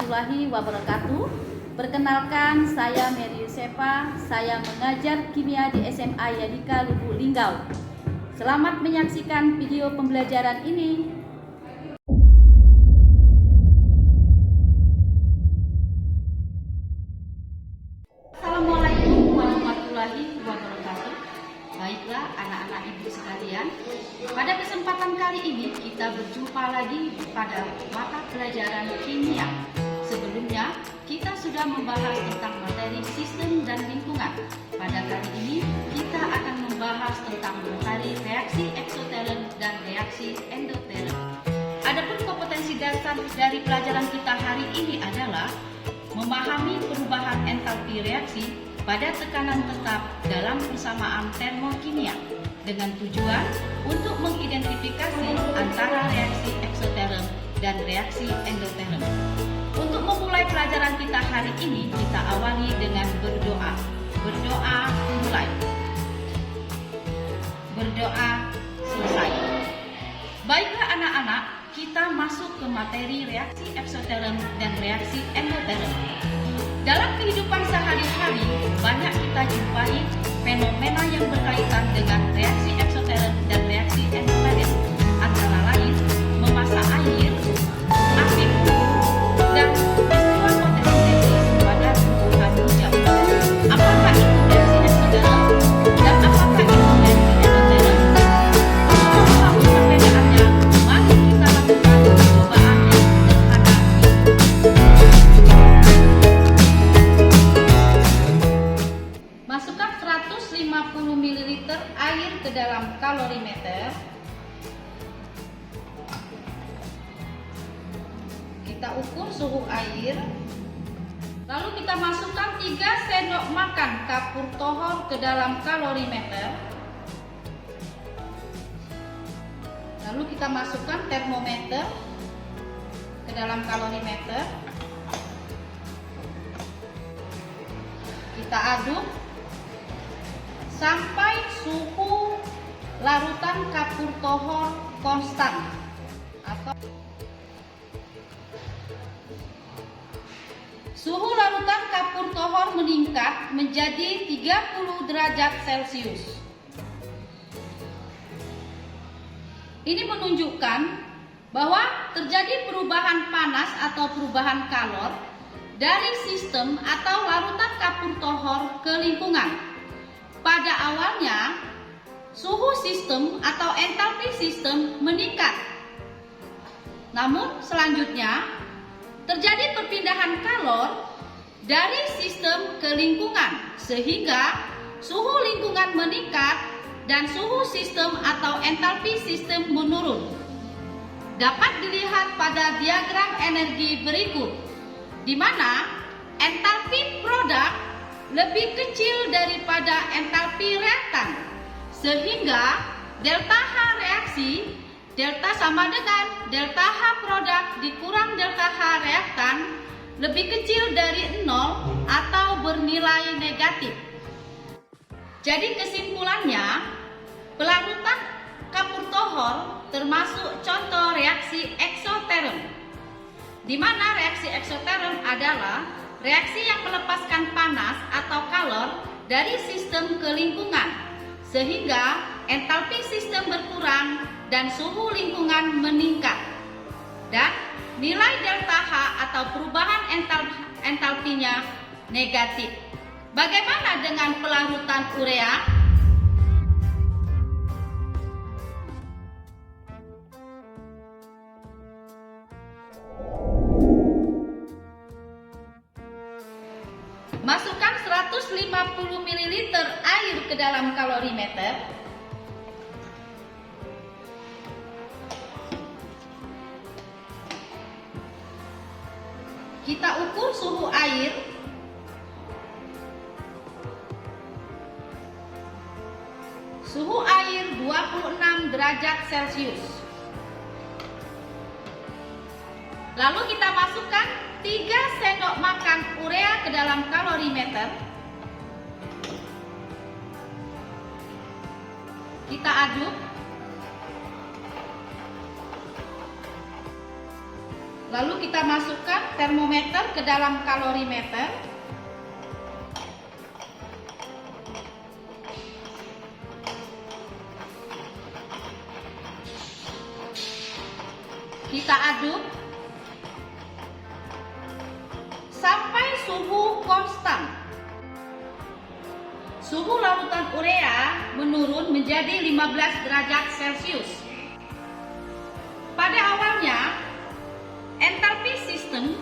warahmatullahi wabarakatuh. Perkenalkan, saya Mary Yusefa. Saya mengajar kimia di SMA Yadika Lubuk Linggau. Selamat menyaksikan video pembelajaran ini. Assalamualaikum warahmatullahi wabarakatuh. Baiklah anak-anak ibu sekalian, pada kesempatan kali ini kita berjumpa lagi pada mata pelajaran kimia. Sebelumnya kita sudah membahas tentang materi sistem dan lingkungan. Pada kali ini kita akan membahas tentang materi reaksi eksoterm dan reaksi endoterm. Adapun kompetensi dasar dari pelajaran kita hari ini adalah memahami perubahan entalpi reaksi pada tekanan tetap dalam persamaan termokimia dengan tujuan untuk mengidentifikasi antara reaksi eksoterm dan reaksi endoterm. Untuk memulai pelajaran kita hari ini, kita awali dengan berdoa. Berdoa mulai. Berdoa selesai. Baiklah anak-anak, kita masuk ke materi reaksi eksoterm dan reaksi endoterm. Dalam kehidupan sehari-hari, banyak kita jumpai fenomena yang berkaitan dengan reaksi eksoterm dan reaksi endoterm, antara lain memasak air, api unggun, dan peristiwa fotosintesis pada tumbuhan hijau. Apakah itu reaksi eksoterm dan apakah itu reaksi endoterm? Untuk mengetahui perbedaannya, mari kita lakukan percobaan yang sederhana. Masukkan 150 ml air ke dalam kalorimeter. Kita ukur suhu air. Lalu kita masukkan 3 sendok makan kapur tohor ke dalam kalorimeter. Lalu kita masukkan termometer ke dalam kalorimeter. Kita aduk sampai suhu larutan kapur tohor konstan atau suhu larutan kapur tohor meningkat menjadi 30 derajat Celcius. Ini menunjukkan bahwa terjadi perubahan panas atau perubahan kalor dari sistem atau larutan kapur tohor ke lingkungan. Pada awalnya, suhu sistem atau entalpi sistem meningkat. Namun selanjutnya, terjadi perpindahan kalor dari sistem ke lingkungan, sehingga suhu lingkungan meningkat dan suhu sistem atau entalpi sistem menurun. Dapat dilihat pada diagram energi berikut, di mana entalpi produk lebih kecil daripada entalpi reaktan, sehingga delta H reaksi, delta sama dengan delta H produk dikurang delta H reaktan lebih kecil dari 0 atau bernilai negatif. Jadi kesimpulannya, pelarutan kapur tohor termasuk contoh reaksi eksoterm, di mana reaksi eksoterm adalah reaksi yang melepaskan panas atau kalor dari sistem ke lingkungan, sehingga entalpi sistem berkurang dan suhu lingkungan meningkat. Dan nilai delta H atau perubahan entalpinya negatif. Bagaimana dengan pelarutan urea? Masukkan 150 ml air ke dalam kalorimeter. Kita ukur suhu air. Suhu air 26 derajat Celcius. Lalu kita masukkan 3 sendok makan urea ke dalam kalorimeter. Kita aduk. Lalu kita masukkan termometer ke dalam kalorimeter. Kita aduk sampai suhu konstan. Suhu larutan urea menurun menjadi 15 derajat Celcius. Pada awalnya, entalpi sistem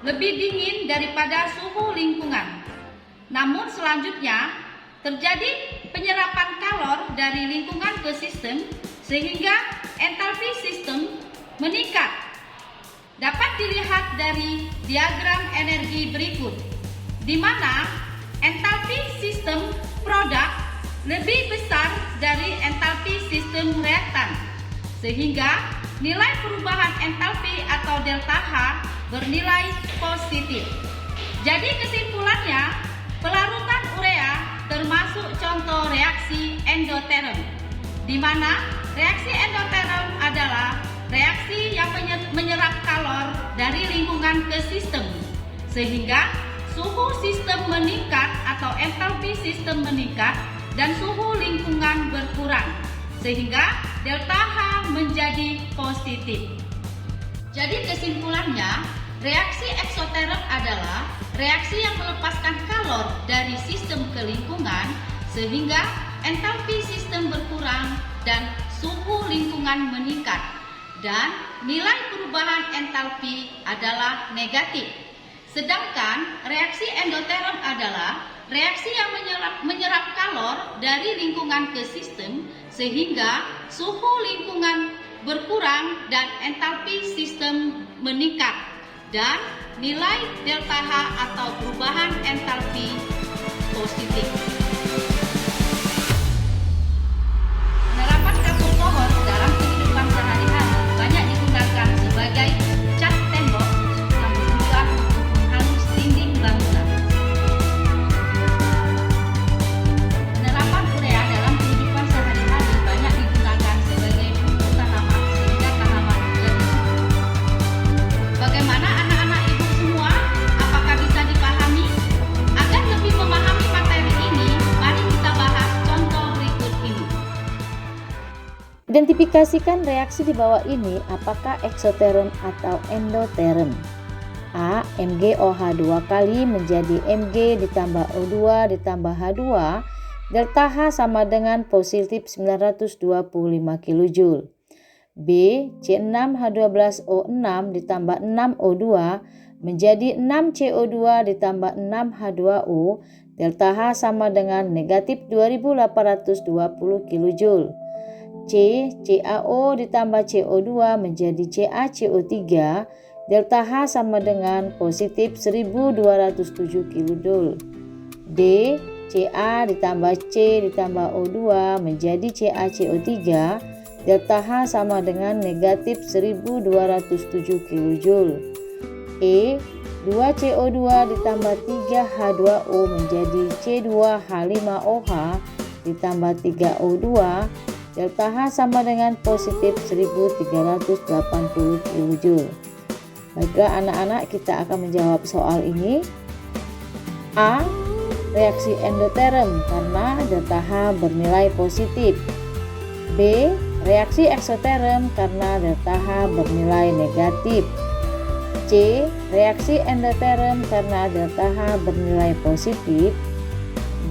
lebih dingin daripada suhu lingkungan. Namun selanjutnya, terjadi penyerapan kalor dari lingkungan ke sistem sehingga entalpi sistem meningkat. Dapat dilihat dari diagram energi berikut, di mana entalpi sistem produk lebih besar dari entalpi sistem reaktan, sehingga nilai perubahan entalpi atau delta H bernilai positif. Jadi kesimpulannya, pelarutan urea termasuk contoh reaksi endoterm, di mana reaksi endoterm adalah reaksi yang menyerap kalor dari lingkungan ke sistem, sehingga suhu sistem meningkat atau entalpi sistem meningkat dan suhu lingkungan berkurang, sehingga delta H menjadi positif. Jadi kesimpulannya, reaksi eksoterm adalah reaksi yang melepaskan kalor dari sistem ke lingkungan sehingga entalpi sistem berkurang dan suhu lingkungan meningkat, dan nilai perubahan entalpi adalah negatif. Sedangkan reaksi endoterm adalah reaksi yang menyerap kalor dari lingkungan ke sistem sehingga suhu lingkungan berkurang dan entalpi sistem meningkat, dan nilai delta H atau perubahan entalpi positif. Penerapan kapur pohon dalam kehidupan sehari-hari banyak digunakan sebagai cat tembok yang berubah halus dinding bangunan. Penerapan urea dalam kehidupan sehari-hari banyak digunakan sebagai pupuk tanaman sehingga tanaman menjadi subur. Bagaimana anak-anak ibu semua? Apakah bisa dipahami? Agar lebih memahami materi ini, mari kita bahas contoh berikut ini. Identifikasikan reaksi di bawah ini, apakah eksoterm atau endoterm. A. MgOH 2 kali menjadi Mg ditambah O2 ditambah H2, delta H sama dengan positif 925 kJ. B. C6H12O6 ditambah 6O2 menjadi 6CO2 ditambah 6H2O, delta H sama dengan negatif 2820 kJ. C. CaO ditambah CO2 menjadi CaCO3, delta H sama dengan positif 1207 kJ. D. Ca ditambah C ditambah O2 menjadi CaCO3, delta H sama dengan negatif 1207 kJ. E. 2CO2 ditambah 3H2O menjadi C2H5OH ditambah 3O2, delta H sama dengan positif 1380 kJ. Baiklah anak-anak, kita akan menjawab soal ini. A. Reaksi endoterm karena delta H bernilai positif. B. Reaksi eksoterm karena delta H bernilai negatif. C. Reaksi endoterm karena delta H bernilai positif.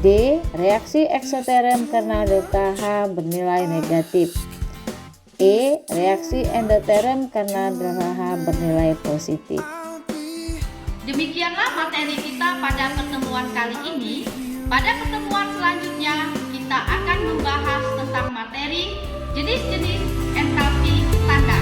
D. Reaksi eksoterm karena delta H bernilai negatif. E. Reaksi endoterm karena delta H bernilai positif. Demikianlah materi kita pada pertemuan kali ini. Pada pertemuan selanjutnya kita akan membahas tentang materi jenis-jenis entalpi standar.